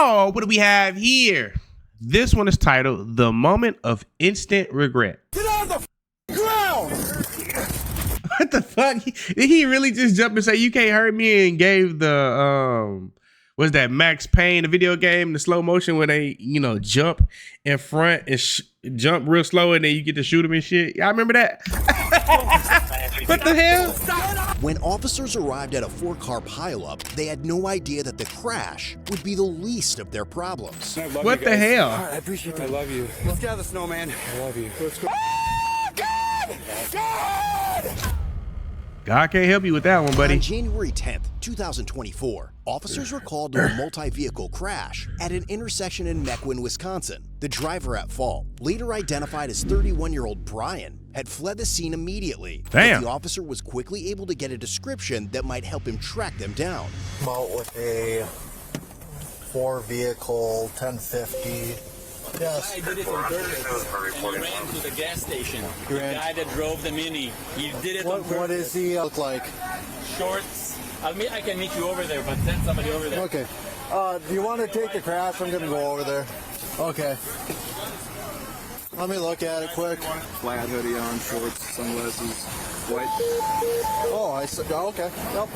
Oh, what do we have here? This one is titled The Moment of Instant Regret. Get on the ground! What the fuck? Did he really just jump and say, you can't hurt me, and gave the, what's that, Max Payne, the video game, the slow motion where they, you know, jump in front and jump real slow and then you get to shoot them and shit? Y'all remember that? What the hell? When officers arrived at a 4-car pileup, they had no idea that the crash would be the least of their problems. What the hell? I appreciate that. I love you. Let's get out of the snow, man. I love you. Let's go. Oh, God! God! God can't help you with that one, buddy. On January 10th, 2024, officers were called to a multi-vehicle crash at an intersection in Mequon, Wisconsin. The driver at fault, later identified as 31-year-old Brian, had fled the scene immediately. Damn. But the officer was quickly able to get a description that might help him track them down. I'm out with a 4-vehicle 1050. Yes. I did it on purpose, and he ran to the gas station. The guy that drove the Mini, he did it on purpose. What does he look like? Shorts. I can meet you over there, but send somebody over there. Okay. Do you want to take the crash? I'm going to go over there. Okay. Let me look at it quick. Flat hoodie on, shorts, sunglasses, white. Oh, I see. Oh, okay. Yep.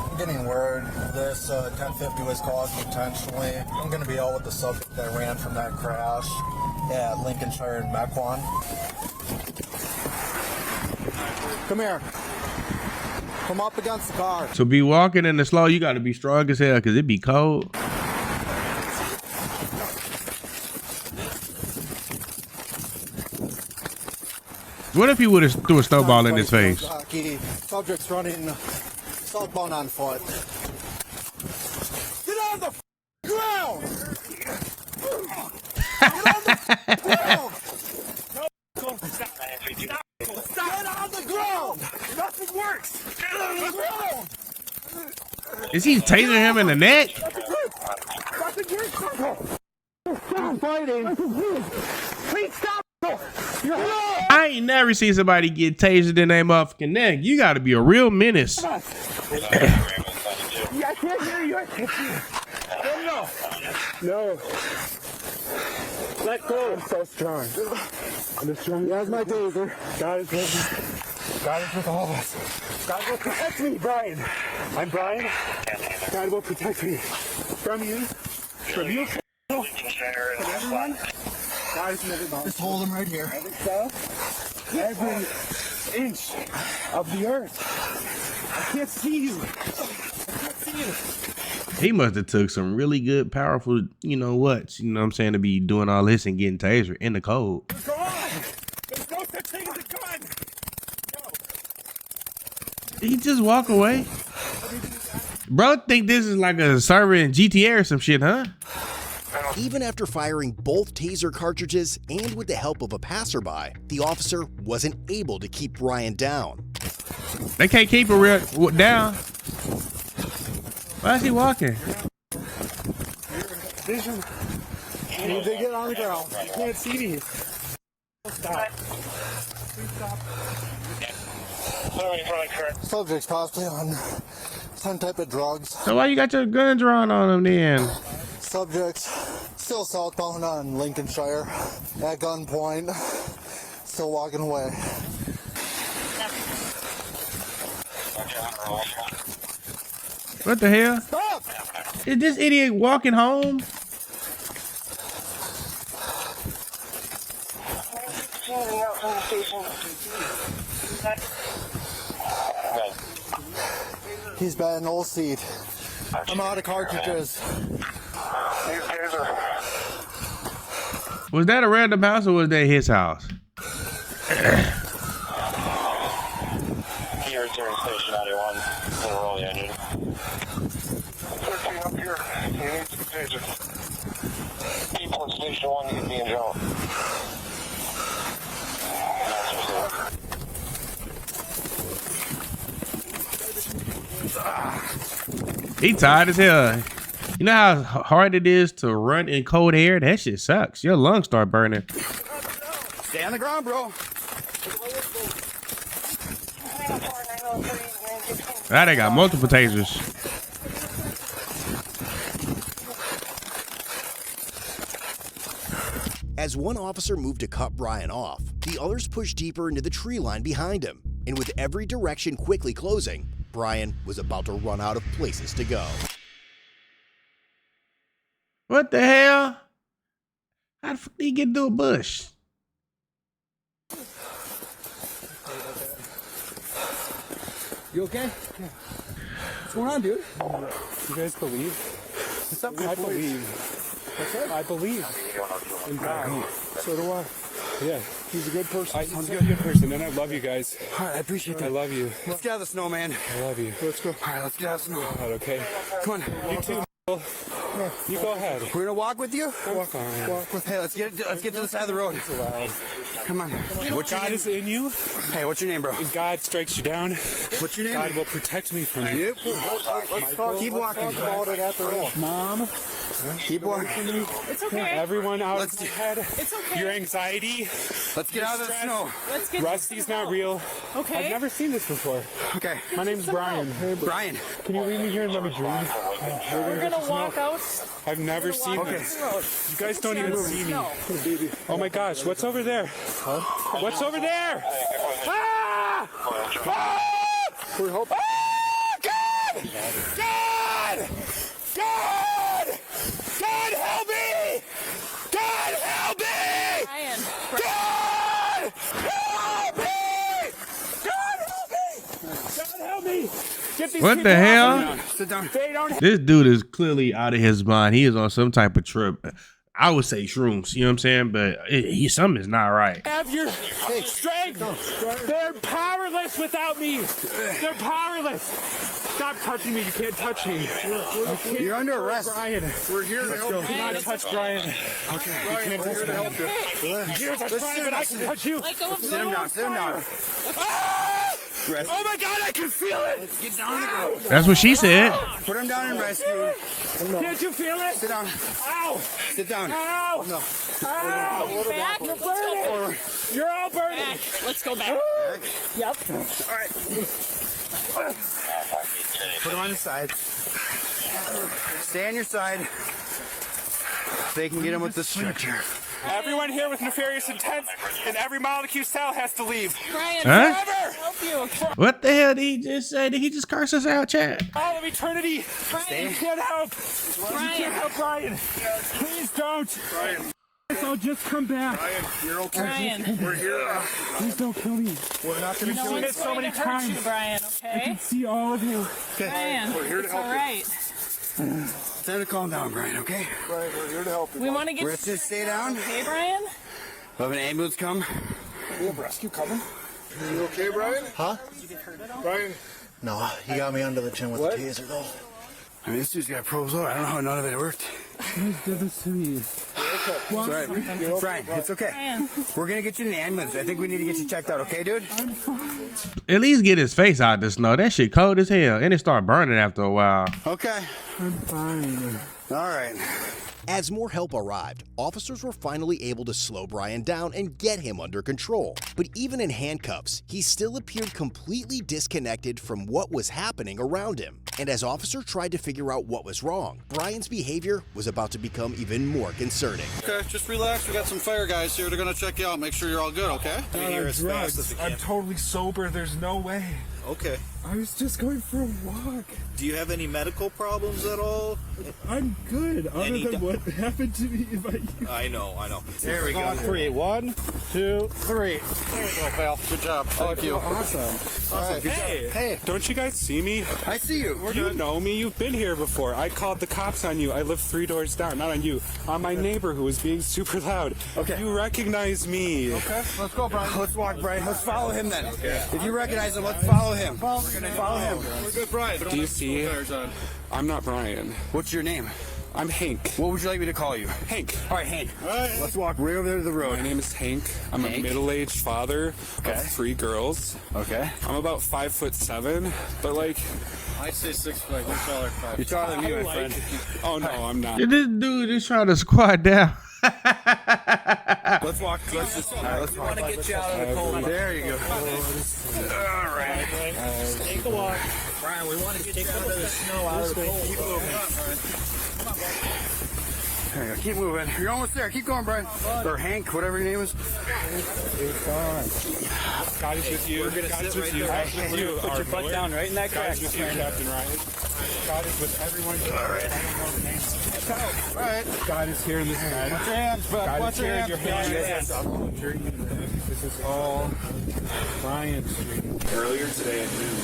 I'm getting word this 1050 was caused intentionally. I'm going to be out with the subject that ran from that crash at Lincolnshire and Mequon. Come here. Come up against the car. So be walking in the slow, you got to be strong as hell because it be cold. What if he would have threw a snowball in his face? Subject's running southbound on foot. Get on the ground! Get on the ground! Get on the ground! Nothing works! Get on the ground! Is he tasing him in the neck? Nothing works! Stop fighting! Please stop! I ain't never seen somebody get tasered in their motherfucking neck. You got to be a real menace. Yeah, I can't hear you. I can't hear you. No. Let go. I'm so strong. I'm just strong. That's my taser. God is with me. God is with all of us. God will protect me, Brian. I'm Brian. God will protect me. From you. From you. From everyone. God is with us. Just hold him right here. Every inch of the earth. I can't see you. I can't see you. He must have took some really good, powerful, you know what I'm saying, to be doing all this and getting tasered in the cold. Go on. There's no such thing as a gun. Did he just walk away? Bro, think this is like a server in GTA or some shit, huh? Even after firing both taser cartridges and with the help of a passerby, the officer wasn't able to keep Brian down. They can't keep him down. Why is he walking? Vision. You need to get on the ground. You can't see me. Stop. Please stop. Subject's possibly on some type of drugs. So why you got your gun drawn on him then? Subject's still southbound on Lincolnshire at gunpoint, still walking away. What the hell? Stop! Is this idiot walking home? He's bad in the old seat. I'm out of cartridges. Was that a random house or was that his house? Here, Station 91, Little Union. 13 up here. You need some taser. People in Station 1 need to be in jail. He tired as hell. You know how hard it is to run in cold air? That shit sucks. Your lungs start burning. Stay on the ground, bro. Now they got multiple tasers. As one officer moved to cut Brian off, the others pushed deeper into the tree line behind him. And with every direction quickly closing, Brian was about to run out of places to go. What the hell? How the fuck did he get through a bush? You okay? Yeah. What's going on, dude? You guys believe? What's up? I believe. What's up? I believe in God. So do I. Yeah, he's a good person. He's a good person, and I love you guys. All right, I appreciate that. I love you. Let's get out of the snow, man. I love you. Let's go. All right, let's get out of the snow. All right, okay. Come on. You too. You go ahead. We're gonna walk with you. Walk on. Hey, let's get to the side of the road. Come on. What's your God name? is in you. Hey, what's your name, bro? If God strikes you down, What's your name? God will protect me from you. Keep walking. Mom, Keep walking. It's okay. everyone out Let's- of my head. It's okay. Your anxiety. Let's get out of the snow. Let's get Rusty's not real. Okay. I've never seen this before. Okay. My name's Brian. Brian. Can you leave me here and let me dream? We're gonna walk out. I've never seen Okay. this. You guys don't even see me. Oh my gosh, what's over there? What's over there? Ah! Ah! We're hoping. God! God! God! God help me! God help me! Brian. God help me! God help me! God help me! Get these What the people off hell? of me. Sit down. They don't. This dude is clearly out of his mind. He is on some type of trip. I would say shrooms, you know what I'm saying? But something is not right. Have your strength. They're powerless without me. They're powerless. Stop touching me. You can't touch me. You're under arrest. Brian. We're here to help Do not touch Brian. Okay. You can't touch Brian. You're touch Brian, but I can touch you. Let go of Sit him down. Sit him down. Ah! Rest. Oh my God, I can feel it. Get down on the ground. That's what she said. Put him down and rescue. Can't you feel it? Sit down. Ow! Sit down. Ow! No. Ow! back. You're burning. You're all burning. Back. Let's go back. Yep. All right. Put him on his side. Stay on your side. They can get him with the stretcher. Everyone here with nefarious intent and every molecule cell has to leave. Brian, Huh? help you. What the hell did he just say? Did he just curse us out, chat? All of eternity. Brian. You can't help. Brian. You can't help Brian. Please don't. Brian, I'll just come back. Brian, you're okay. Brian. We're here. Please don't kill me. We're not going to No kill you. one's so going many to hurt times. you, Brian, okay? See all of you. Brian, We're here to it's help all you. right. Time to calm down, Brian, okay? Brian, we're here to help you. We want to get We're just stay down. okay, Brian? We'll have an ambulance come. We have rescue coming. You okay, Brian? Huh? Brian, No, he got me under the chin with What? the taser though. I mean, this dude's got probes over. I don't know how none of it worked. You did this to me. It's all right. Brian, it's okay. Brian. We're going to get you in the ambulance. I think we need to get you checked out, okay, dude? At least get his face out the snow. That shit cold as hell. And it start burning after a while. Okay. I'm fine. All right. As more help arrived, officers were finally able to slow Brian down and get him under control. But even in handcuffs, he still appeared completely disconnected from what was happening around him. And as officers tried to figure out what was wrong, Brian's behavior was about to become even more concerning. Okay, just relax. We got some fire guys here. They're gonna check you out. Make sure you're all good, okay? I'm drugged. I'm totally sober. There's no way. Okay. I was just going for a walk. Do you have any medical problems at all? I'm good, other Any than what happened to me by you. I know. There we go. 3, 1, 2, 3. There you go, pal. Good job. Thank you. Awesome. All right. Hey, Don't you guys see me? I see you. You know me. You've been here before. I called the cops on you. I live 3 doors down. Not on you. On my neighbor who was being super loud. Okay. You recognize me. Okay, let's go, Brian. Let's walk, Brian. Let's follow him then. If you recognize him, let's follow him. Follow him. We're good, Brian. Do you see? I'm not Brian. What's your name? I'm Hank. What would you like me to call you? Hank. All right, Hank. All right, let's walk right over there to the road. My name is Hank. I'm a middle-aged father of 3 girls. Okay. I'm about 5'7", but like, I say 6 foot. You're taller than 5. You're taller than me, my friend. oh no, I'm not. This dude is trying to squat down. Let's walk. Let's just. All right, let's walk. I want to get you out of the cold. There you go. All right. Take a walk. Brian, we want to get you out of the snow, out of the cold. Keep moving. There you go. Keep moving. You're almost there. Keep going, Brian. Or Hank, whatever your name is. God is with you. We're gonna God sit is with right you. there. God is with you. Put your butt Lord. down right in that God crack. is with you, Captain Ryan. God is with everyone. All right. All right. God is here in this bed. Put your hands back. God Put is your here in hands your back. hands. This is all Brian Street. Earlier today at noon,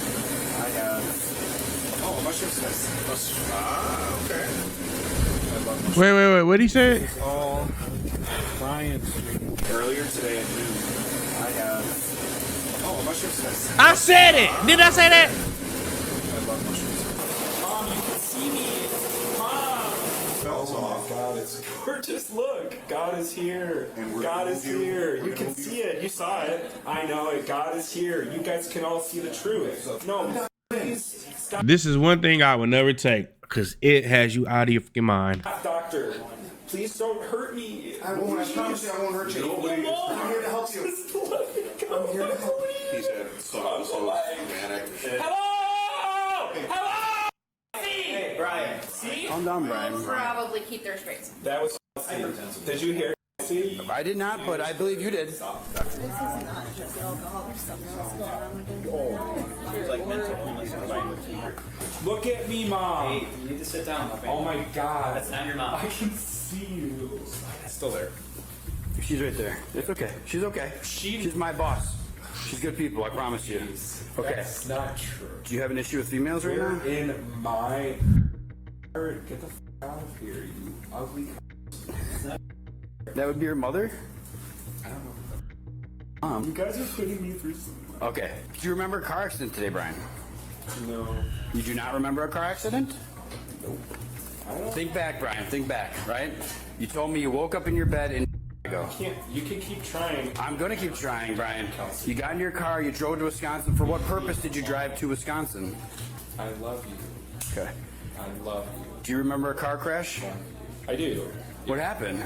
I had mushroom slice. Okay. Wait. What did he say? This is all Brian Street. Earlier today at noon, I had mushroom slice. I said it. Did I say that? I love mushrooms. Mom, you can see me. Mom. Oh my God, it's gorgeous. Look, God is here. God is here. You can see it. You saw it. I know it. God is here. You guys can all see the truth. No, please stop. This is one thing I would never take because it has you out of your fucking mind. Doctor, please don't hurt me. I won't. I promise you I won't hurt you. I'm here to help you. Just let me go. I'm here to help you. He's had so manic. Hello! Hello! Hey, Brian. See? Calm down, Brian. Probably keep their restraints. That was. Did you hear? See? I did not, but I believe you did. This is not just alcohol. There's something else going on with him. It's like mental illness. Look at me, Mom. Hey, you need to sit down. Okay? Oh my God. That's not your mom. I can see you. Still there. She's right there. It's okay. She's okay. She's my boss. She's good people, I promise you. Okay. That's not true. Do you have an issue with females right now? You're in my. Get the out of here, you ugly. That would be your mother? I don't know. You guys are putting me through some. Okay. Do you remember a car accident today, Brian? No. You do not remember a car accident? Nope. I don't. Think back, Brian. Think back, right? You told me you woke up in your bed and go. You can keep trying. I'm going to keep trying, Brian. You got in your car, you drove to Wisconsin. For what purpose did you drive to Wisconsin? I love you. Okay. I love you. Do you remember a car crash? I do. What happened?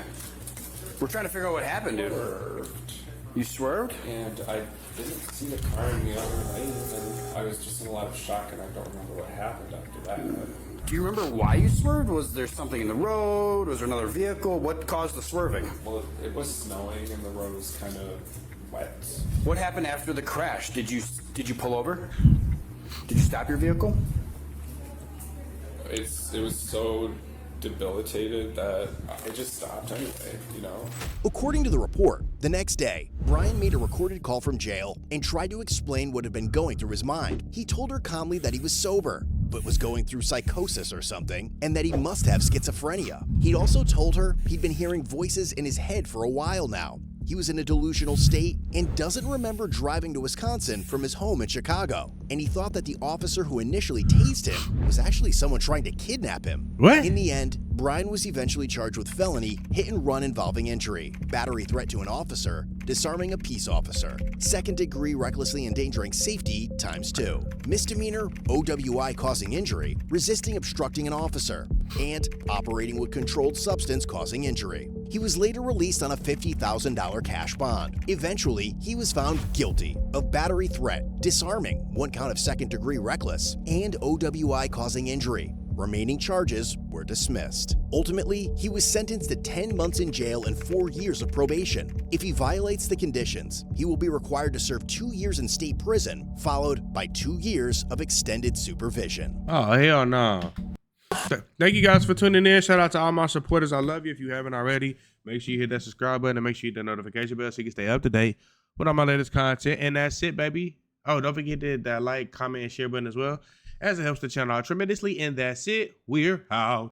We're trying to figure out what happened, dude. You swerved? And I didn't see the car in the other lane, and I was just in a lot of shock, and I don't remember what happened after that. Do you remember why you swerved? Was there something in the road? Was there another vehicle? What caused the swerving? Well, it was snowing, and the road was kind of wet. What happened after the crash? Did you pull over? Did you stop your vehicle? It was so debilitated that I just stopped anyway, you know? According to the report, the next day, Brian made a recorded call from jail and tried to explain what had been going through his mind. He told her calmly that he was sober, but was going through psychosis or something, and that he must have schizophrenia. He'd also told her he'd been hearing voices in his head for a while now. He was in a delusional state and doesn't remember driving to Wisconsin from his home in Chicago. And he thought that the officer who initially tased him was actually someone trying to kidnap him. What? In the end, Brian was eventually charged with felony, hit and run involving injury, battery threat to an officer, disarming a peace officer, second-degree recklessly endangering safety ×2, misdemeanor OWI causing injury, resisting obstructing an officer, and operating with controlled substance causing injury. He was later released on a $50,000 cash bond. Eventually, he was found guilty of battery threat, disarming, 1 count of second-degree reckless, and OWI causing injury. Remaining charges were dismissed. Ultimately, he was sentenced to 10 months in jail and 4 years of probation. If he violates the conditions, he will be required to serve 2 years in state prison, followed by 2 years of extended supervision. Oh, hell no. Thank you guys for tuning in. Shout out to all my supporters. I love you. If you haven't already, make sure you hit that subscribe button and make sure you hit that notification bell so you can stay up to date with all my latest content. And that's it, baby. Oh, don't forget to hit that like, comment, and share button as well, as it helps the channel out tremendously. And that's it. We're out.